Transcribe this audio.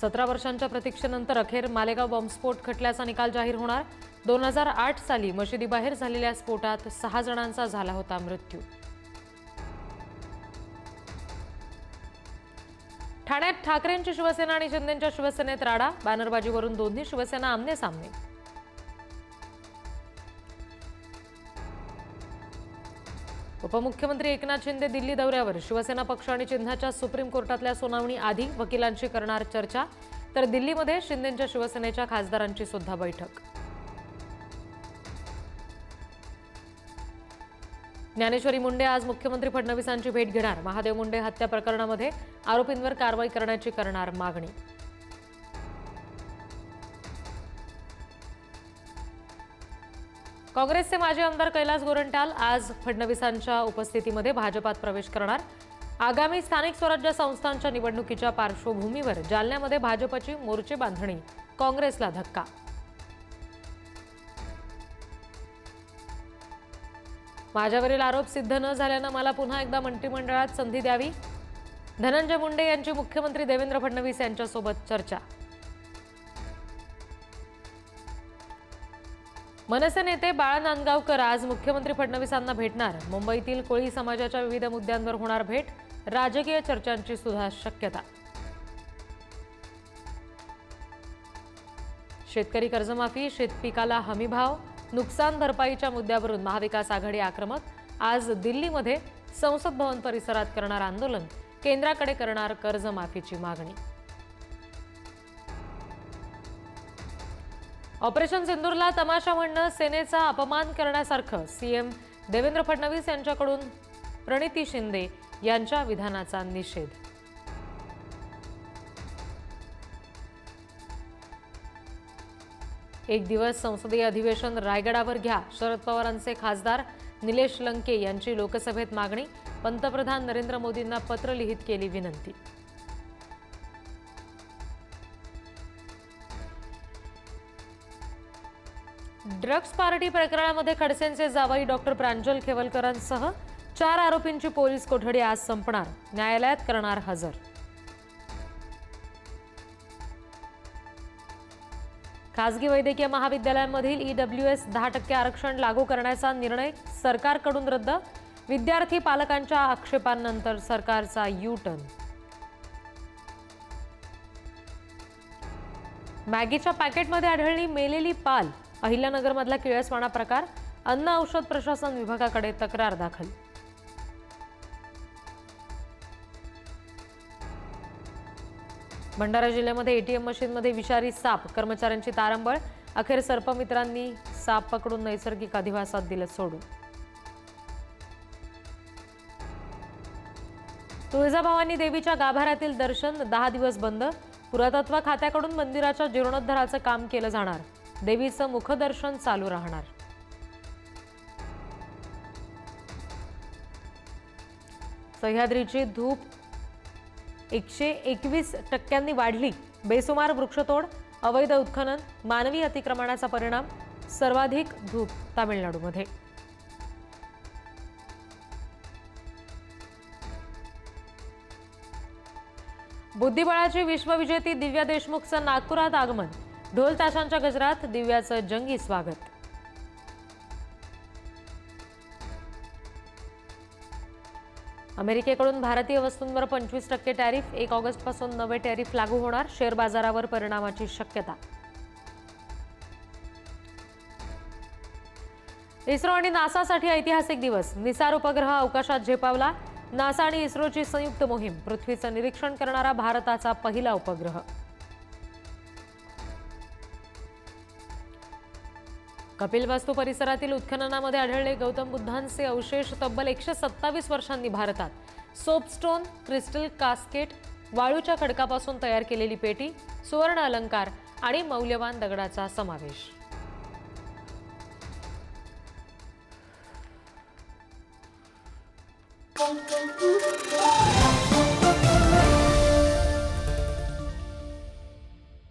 17 वर्षांच्या प्रतीक्षेनंतर अखेर मालेगाव बॉम्बस्फोट खटल्याचा निकाल जाहीर होणार। 2008 साली मशिदीबाहेर झालेल्या स्फोटात 6 जणांचा झाला होता मृत्यू। ठाण्यात ठाकरेंची शिवसेना आणि शिंदेंच्या शिवसेनेत राडा, बॅनरबाजीवरून दोन्ही शिवसेना आमने सामने। उपमुख्यमंत्री एकनाथ शिंदे दिल्ली दौऱ्यावर, शिवसेना पक्ष आणि चिन्हाच्या सुप्रीम कोर्टातल्या सुनावणी आधी वकिलांशी करणार चर्चा, तर दिल्लीमध्ये शिंदेंच्या शिवसेनेच्या खासदारांची सुद्धा बैठक। ज्ञानेश्वरी मुंडे आज मुख्यमंत्री फडणवीसांची भेट घेणार। महादेव मुंडे हत्या प्रकरणामध्ये आरोपींवर कारवाई करण्याची करणार मागणी। काँग्रेसचे माजी आमदार कैलास गोरंट्याल आज फडणवीसांच्या उपस्थितीमध्ये भाजपात प्रवेश करणार। आगामी स्थानिक स्वराज्य संस्थांच्या निवडणुकीच्या पार्श्वभूमीवर जालन्यामध्ये भाजपची मोर्चे बांधणी, काँग्रेसला धक्का। माझ्यावरील आरोप सिद्ध न झाल्यानं मला पुन्हा एकदा मंत्रिमंडळात संधी द्यावी, धनंजय मुंडे यांची मुख्यमंत्री देवेंद्र फडणवीस यांच्यासोबत चर्चा। मनसे नेते बाळा नांदगावकर आज मुख्यमंत्री फडणवीसांना भेटणार। मुंबईतील कोळी समाजाच्या विविध मुद्द्यांवर होणार भेट, राजकीय चर्चांची सुद्धा शक्यता। शेतकरी कर्जमाफी, शेतपिकाला हमीभाव, नुकसान भरपाईच्या मुद्द्यावरून महाविकास आघाडी आक्रमक। आज दिल्लीमध्ये संसद भवन परिसरात करणार आंदोलन, केंद्राकडे करणार कर्जमाफीची मागणी। ऑपरेशन सिंदूरला तमाशा म्हणणं सेनेचा अपमान करण्यासारखं, सीएम देवेंद्र फडणवीस यांच्याकडून प्रणिती शिंदे यांच्या विधानाचा निषेध। एक दिवस संसदीय अधिवेशन रायगडावर घ्या, शरद पवारांचे खासदार निलेश लंके यांची लोकसभेत मागणी। पंतप्रधान नरेंद्र मोदींना पत्र लिहित केली विनंती। ड्रग्ज पार्टी प्रकरणामध्ये खडसेंचे जावई डॉक्टर प्रांजल खेवलकरांसह 4 आरोपींची पोलीस कोठडी आज संपणार, न्यायालयात करणार हजर। खासगी वैद्यकीय महाविद्यालयांमधील EWS 10% आरक्षण लागू करण्याचा निर्णय सरकारकडून रद्द, विद्यार्थी पालकांच्या आक्षेपांनंतर सरकारचा U-टर्न। मॅगीच्या पॅकेटमध्ये आढळली मेलेली पाल, अहिल्यानगरमधला किळसवाणा प्रकार, अन्न औषध प्रशासन विभागाकडे तक्रार दाखल। भंडारा जिल्ह्यामध्ये एटीएम मशीनमध्ये विषारी साप, कर्मचाऱ्यांची तारंबळ, अखेर सर्पमित्रांनी साप पकडून नैसर्गिक अधिवासात दिलं सोडून। तुळजाभवानी देवीच्या गाभाऱ्यातील दर्शन 10 दिवस बंद, पुरातत्व खात्याकडून मंदिराच्या जीर्णोद्धाराचं काम केलं जाणार, देवीचं मुखदर्शन चालू राहणार। सह्याद्रीची धूप 121% वाढली, बेसुमार वृक्षतोड, अवैध उत्खनन, मानवी अतिक्रमणाचा परिणाम, सर्वाधिक धूप तामिळनाडूमध्ये। बुद्धिबळाची विश्वविजेती दिव्या देशमुखचं नागपुरात आगमन, ढोल ताशांच्या गजरात दिव्याचं जंगी स्वागत। अमेरिकेकडून भारतीय वस्तूंवर 25% टॅरिफ, 1 ऑगस्टपासून नवे टॅरिफ लागू होणार, शेअर बाजारावर परिणामाची शक्यता। इस्रो आणि नासासाठी ऐतिहासिक दिवस, निसार उपग्रह अवकाशात झेपावला, नासा आणि इस्रोची संयुक्त मोहीम, पृथ्वीचं निरीक्षण करणारा भारताचा पहिला उपग्रह। कपिलवास्तू परिसरातील उत्खननामध्ये आढळले गौतम बुद्धांचे अवशेष, तब्बल 127 वर्षांनी भारतात। सोपस्टोन, क्रिस्टल कास्केट, वाळूच्या खडकापासून तयार केलेली पेटी, सुवर्ण अलंकार आणि मौल्यवान दगडाचा समावेश।